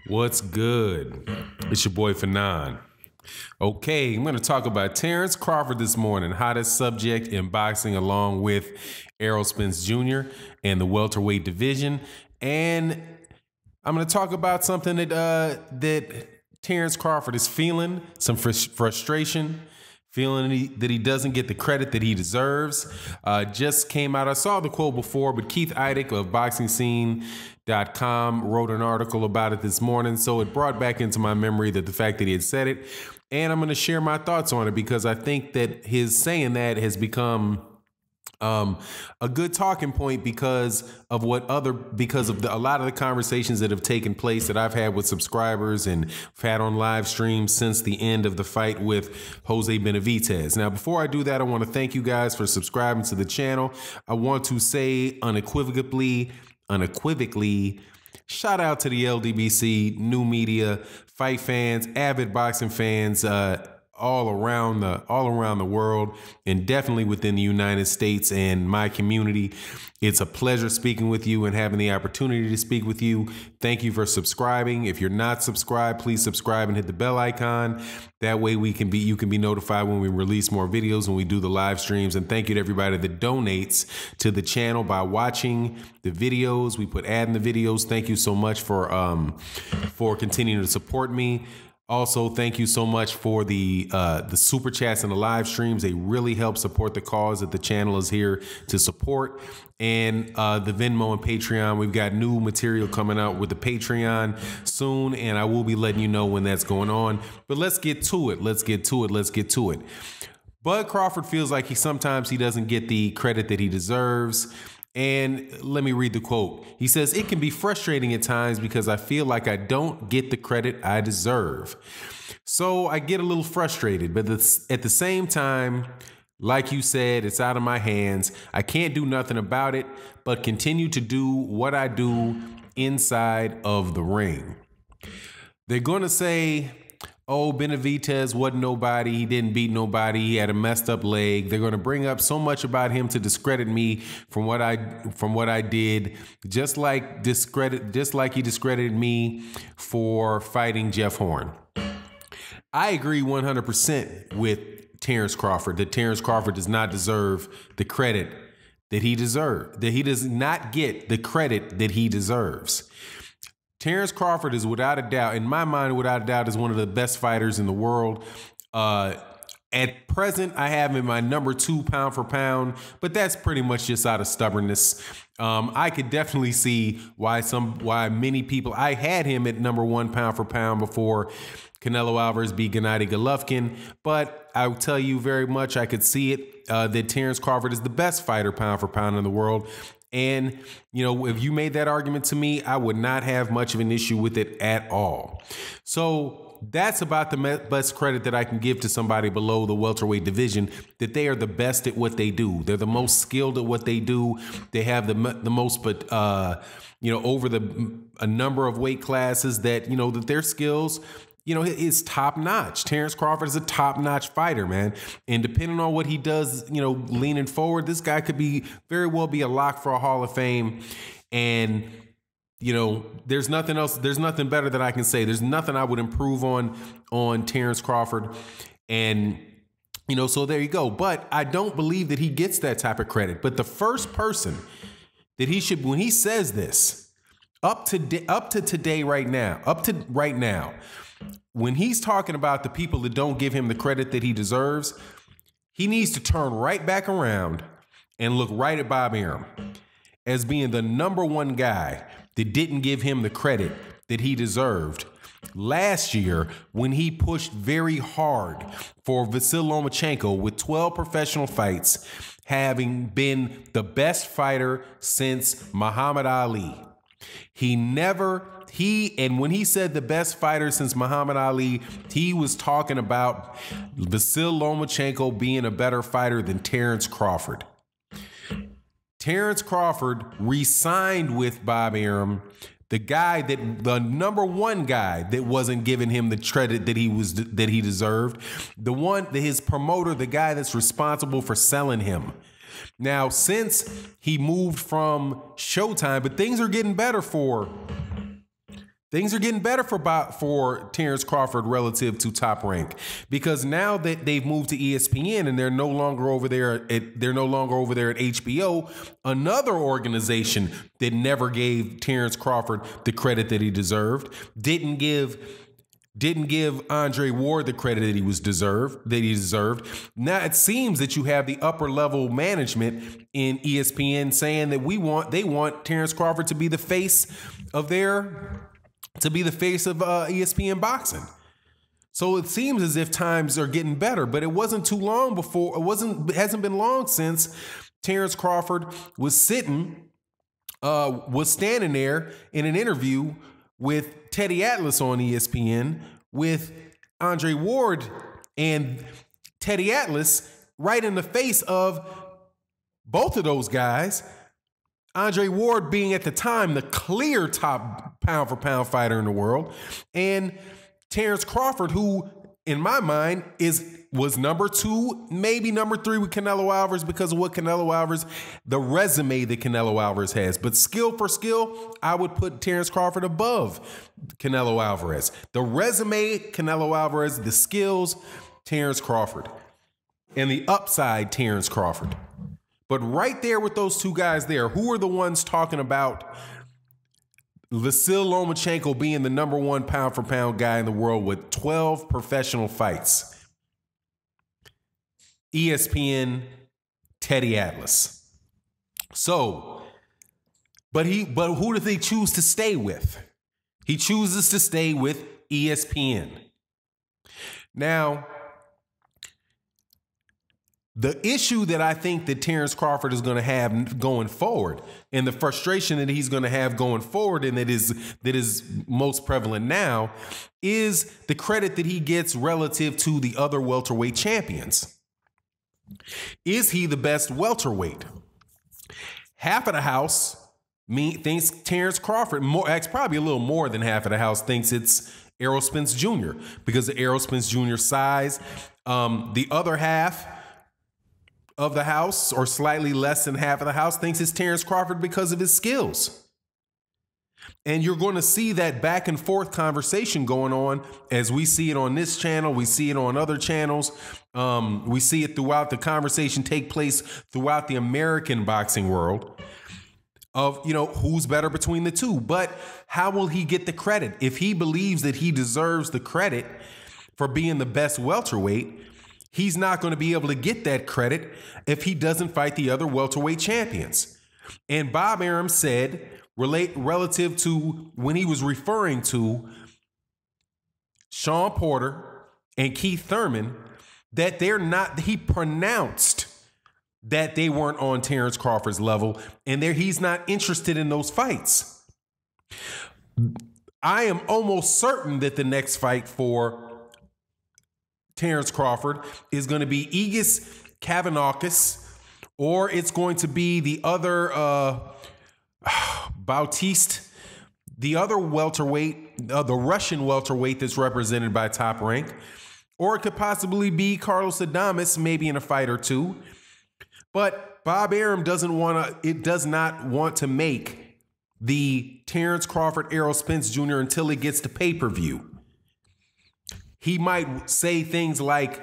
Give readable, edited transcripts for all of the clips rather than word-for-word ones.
What's good? It's your boy Fanon. Okay, I'm going to talk about Terence Crawford this morning, hottest subject in boxing, along with Errol Spence Jr. and the welterweight division. And I'm going to talk about something that Terence Crawford is feeling, some frustration, feeling that he doesn't get the credit that he deserves. Just came out. I saw the quote before, but Keith Eidick of BoxingScene.com wrote an article about it this morning. So it brought back into my memory that the fact that he had said it. And I'm going to share my thoughts on it because I think that his saying that has become a good talking point because of a lot of the conversations that have taken place that I've had with subscribers and had on live streams since the end of the fight with Jose Benavidez. Now, before I do that, I want to thank you guys for subscribing to the channel. I want to say unequivocally, shout out to the LDBC, new media, fight fans, avid boxing fans, all around the world, and definitely within the United States and my community. It's a pleasure speaking with you and having the opportunity to speak with you. Thank you for subscribing. If you're not subscribed, please subscribe and hit the bell icon. That way you can be notified when we release more videos, when we do the live streams. And thank you to everybody that donates to the channel by watching the videos. We put ad in the videos. Thank you so much for continuing to support me. Also, thank you so much for the super chats and the live streams. They really help support the cause that the channel is here to support. And the Venmo and Patreon, we've got new material coming out with the Patreon soon, and I will be letting you know when that's going on. But let's get to it. Bud Crawford feels like sometimes he doesn't get the credit that he deserves. And let me read the quote. He says, "It can be frustrating at times because I feel like I don't get the credit I deserve. So I get a little frustrated, but at the same time, like you said, it's out of my hands. I can't do nothing about it, but continue to do what I do inside of the ring." They're going to say, oh, Benavidez wasn't nobody. He didn't beat nobody. He had a messed up leg. They're going to bring up so much about him to discredit me from what I did, just like he discredited me for fighting Jeff Horn. I agree 100% with Terence Crawford that Terence Crawford does not deserve the credit that he deserves, that he does not get the credit that he deserves. Terence Crawford is without a doubt, in my mind, is one of the best fighters in the world. At present, I have him my number 2 pound for pound, but that's pretty much just out of stubbornness. I could definitely see why many people, I had him at number 1 pound for pound before Canelo Alvarez beat Gennady Golovkin, but I will tell you very much, I could see it, that Terence Crawford is the best fighter pound for pound in the world. And, you know, if you made that argument to me, I would not have much of an issue with it at all. So that's about the best credit that I can give to somebody below the welterweight division, that they are the best at what they do. They're the most skilled at what they do. They have the most, over a number of weight classes that, that their skills, is top notch. Terence Crawford is a top notch fighter, man. And depending on what he does, leaning forward, this guy could very well be a lock for a Hall of Fame. And, there's nothing else. There's nothing better that I can say. There's nothing I would improve on Terence Crawford. And, so there you go. But I don't believe that he gets that type of credit. But the first person that he should, when he says this, up to right now, when he's talking about the people that don't give him the credit that he deserves, he needs to turn right back around and look right at Bob Arum as being the number 1 guy that didn't give him the credit that he deserved last year when he pushed very hard for Vasyl Lomachenko with 12 professional fights, having been the best fighter since Muhammad Ali. And when he said the best fighter since Muhammad Ali, he was talking about Vasyl Lomachenko being a better fighter than Terence Crawford. Terence Crawford re-signed with Bob Arum, the number 1 guy that wasn't giving him the credit that he deserved, his promoter, the guy that's responsible for selling him. Now, since he moved from Showtime, but things are getting better for Things are getting better for Terence Crawford relative to Top Rank, because now that they've moved to ESPN and they're no longer over there at HBO, another organization that never gave Terence Crawford the credit that he deserved, didn't give Andre Ward the credit that he deserved. Now it seems that you have the upper level management in ESPN saying that they want Terence Crawford to be the face of ESPN boxing. So it seems as if times are getting better, but it wasn't too long before. It hasn't been long since Terence Crawford was standing there in an interview with Teddy Atlas on ESPN with Andre Ward and Teddy Atlas right in the face of both of those guys. Andre Ward being at the time the clear top pound for pound fighter in the world, and Terence Crawford, who in my mind was number 2, maybe number 3 with Canelo Alvarez because of the resume that Canelo Alvarez has. But skill for skill, I would put Terence Crawford above Canelo Alvarez. The resume, Canelo Alvarez, the skills, Terence Crawford, and the upside, Terence Crawford. But right there with those two guys there, who are the ones talking about Vasyl Lomachenko being the number 1 pound for pound guy in the world with 12 professional fights? ESPN, Teddy Atlas. So, but who does he choose to stay with? He chooses to stay with ESPN. Now, the issue that I think that Terence Crawford is going to have going forward, and the frustration that he's going to have going forward, and that is most prevalent now, is the credit that he gets relative to the other welterweight champions. Is he the best welterweight? Half of the house thinks Terence Crawford, probably a little more than half of the house thinks it's Errol Spence Jr. because of Errol Spence Jr.'s size. The other half of the house, or slightly less than half of the house, thinks it's Terence Crawford because of his skills. And you're going to see that back and forth conversation going on as we see it on this channel. We see it on other channels. We see it throughout the conversation take place throughout the American boxing world of, who's better between the two. But how will he get the credit? If he believes that he deserves the credit for being the best welterweight, he's not going to be able to get that credit if he doesn't fight the other welterweight champions. And Bob Arum said, relative to when he was referring to Sean Porter and Keith Thurman, that he pronounced that they weren't on Terence Crawford's level, and he's not interested in those fights. I am almost certain that the next fight for Terence Crawford is going to be Egis Kavanaughis, or it's going to be the other Bautista, the other welterweight, the Russian welterweight that's represented by Top Rank, or it could possibly be Carlos Adames, maybe in a fight or two. But Bob Arum does not want to make the Terence Crawford Errol Spence Jr. until it gets to pay-per-view. He might say things like,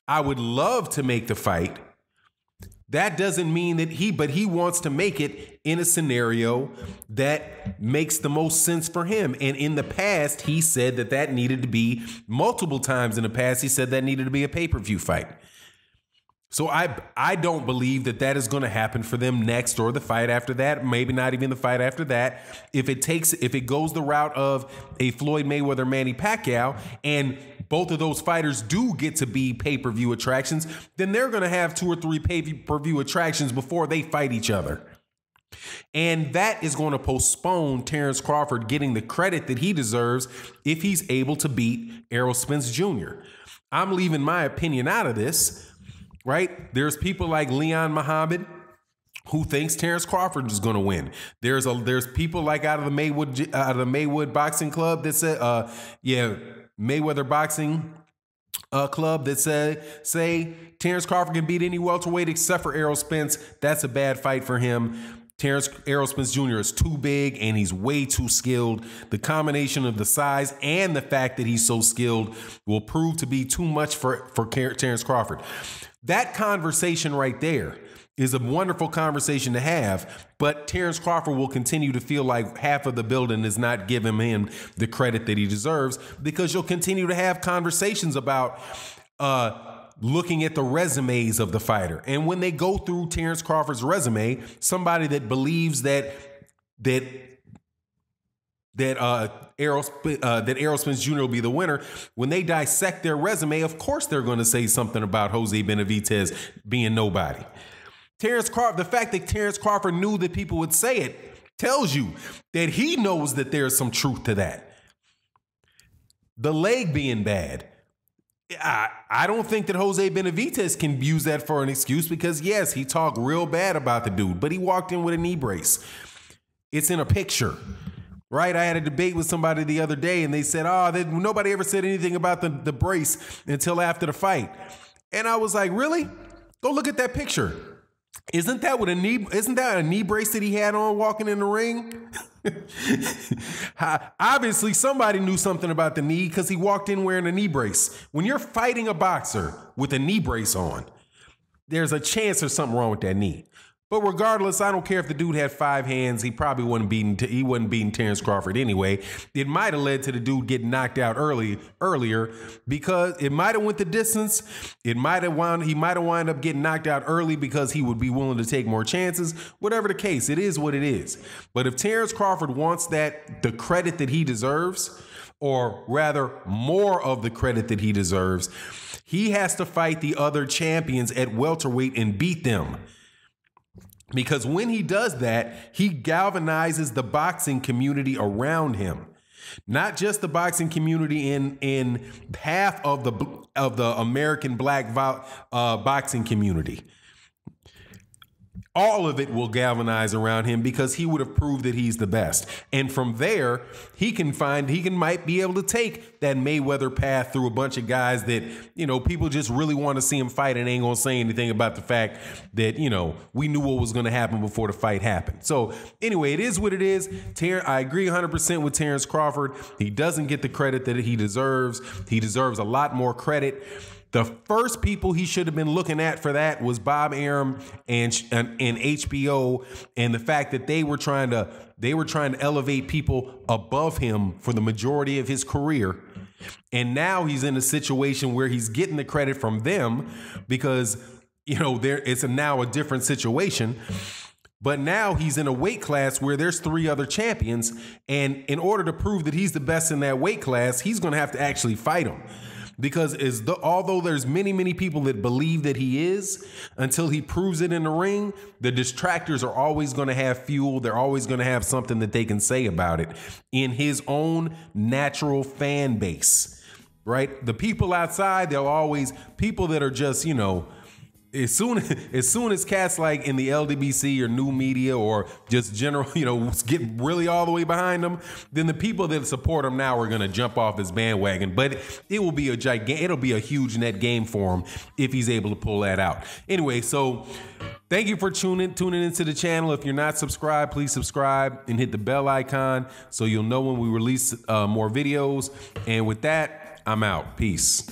I would love to make the fight. That doesn't mean that but he wants to make it in a scenario that makes the most sense for him. And in the past, he said that needed to be, multiple times in the past, he said that needed to be a pay-per-view fight. So I don't believe that is going to happen for them next or the fight after that, maybe not even the fight after that. If it goes the route of a Floyd Mayweather Manny Pacquiao, and both of those fighters do get to be pay-per-view attractions, then they're going to have 2 or 3 pay-per-view attractions before they fight each other. And that is going to postpone Terence Crawford getting the credit that he deserves if he's able to beat Errol Spence Jr. I'm leaving my opinion out of this. Right? There's people like Leon Muhammad who thinks Terence Crawford is going to win. There's people like out of the Maywood Boxing Club that said, Mayweather Boxing Club that say Terence Crawford can beat any welterweight except for Errol Spence. That's a bad fight for him. Terence Errol Spence Jr. is too big and he's way too skilled. The combination of the size and the fact that he's so skilled will prove to be too much for Terence Crawford. That conversation right there is a wonderful conversation to have, but Terence Crawford will continue to feel like half of the building is not giving him the credit that he deserves, because you'll continue to have conversations about looking at the resumes of the fighter. And when they go through Terence Crawford's resume, somebody that believes that Errol Spence Jr. will be the winner, when they dissect their resume, of course they're going to say something about Jose Benavidez being nobody. Terence Crawford, the fact that Terence Crawford knew that people would say it tells you that he knows that there's some truth to that. The leg being bad, I don't think that Jose Benavidez can use that for an excuse, because yes, he talked real bad about the dude, but he walked in with a knee brace. It's in a picture, right? I had a debate with somebody the other day and they said, nobody ever said anything about the brace until after the fight. And I was like, really? Go look at that picture. Isn't that a knee brace that he had on walking in the ring? Obviously, somebody knew something about the knee, because he walked in wearing a knee brace. When you're fighting a boxer with a knee brace on, there's a chance there's something wrong with that knee. But regardless, I don't care if the dude had 5 hands. He probably wasn't beating Terence Crawford anyway. It might have led to the dude getting knocked out earlier, because it might have went the distance. He might have wound up getting knocked out early because he would be willing to take more chances. Whatever the case, it is what it is. But if Terence Crawford wants the credit that he deserves, or rather more of the credit that he deserves, he has to fight the other champions at welterweight and beat them. Because when he does that, he galvanizes the boxing community around him. Not just the boxing community in half of the American black boxing community. All of it will galvanize around him, because he would have proved that he's the best. And from there, he might be able to take that Mayweather path through a bunch of guys that, people just really want to see him fight and ain't going to say anything about the fact that, we knew what was going to happen before the fight happened. So anyway, it is what it is. I agree 100% with Terence Crawford. He doesn't get the credit that he deserves. He deserves a lot more credit. The first people he should have been looking at for that was Bob Arum and HBO, and the fact that they were trying to elevate people above him for the majority of his career. And now he's in a situation where he's getting the credit from them, because it's now a different situation. But now he's in a weight class where there's 3 other champions, and in order to prove that he's the best in that weight class, he's going to have to actually fight them. Because although there's many people that believe that he is, until he proves it in the ring, the detractors are always going to have fuel. They're always going to have something that they can say about it in his own natural fan base, right? The people outside, they'll always, people that are just, as soon as cats like in the LDBC or new media or just general, get really all the way behind them, then the people that support him now are going to jump off his bandwagon. But it'll be a huge net gain for him if he's able to pull that out. Anyway, so thank you for tuning into the channel. If you're not subscribed, please subscribe and hit the bell icon so you'll know when we release more videos. And with that, I'm out. Peace.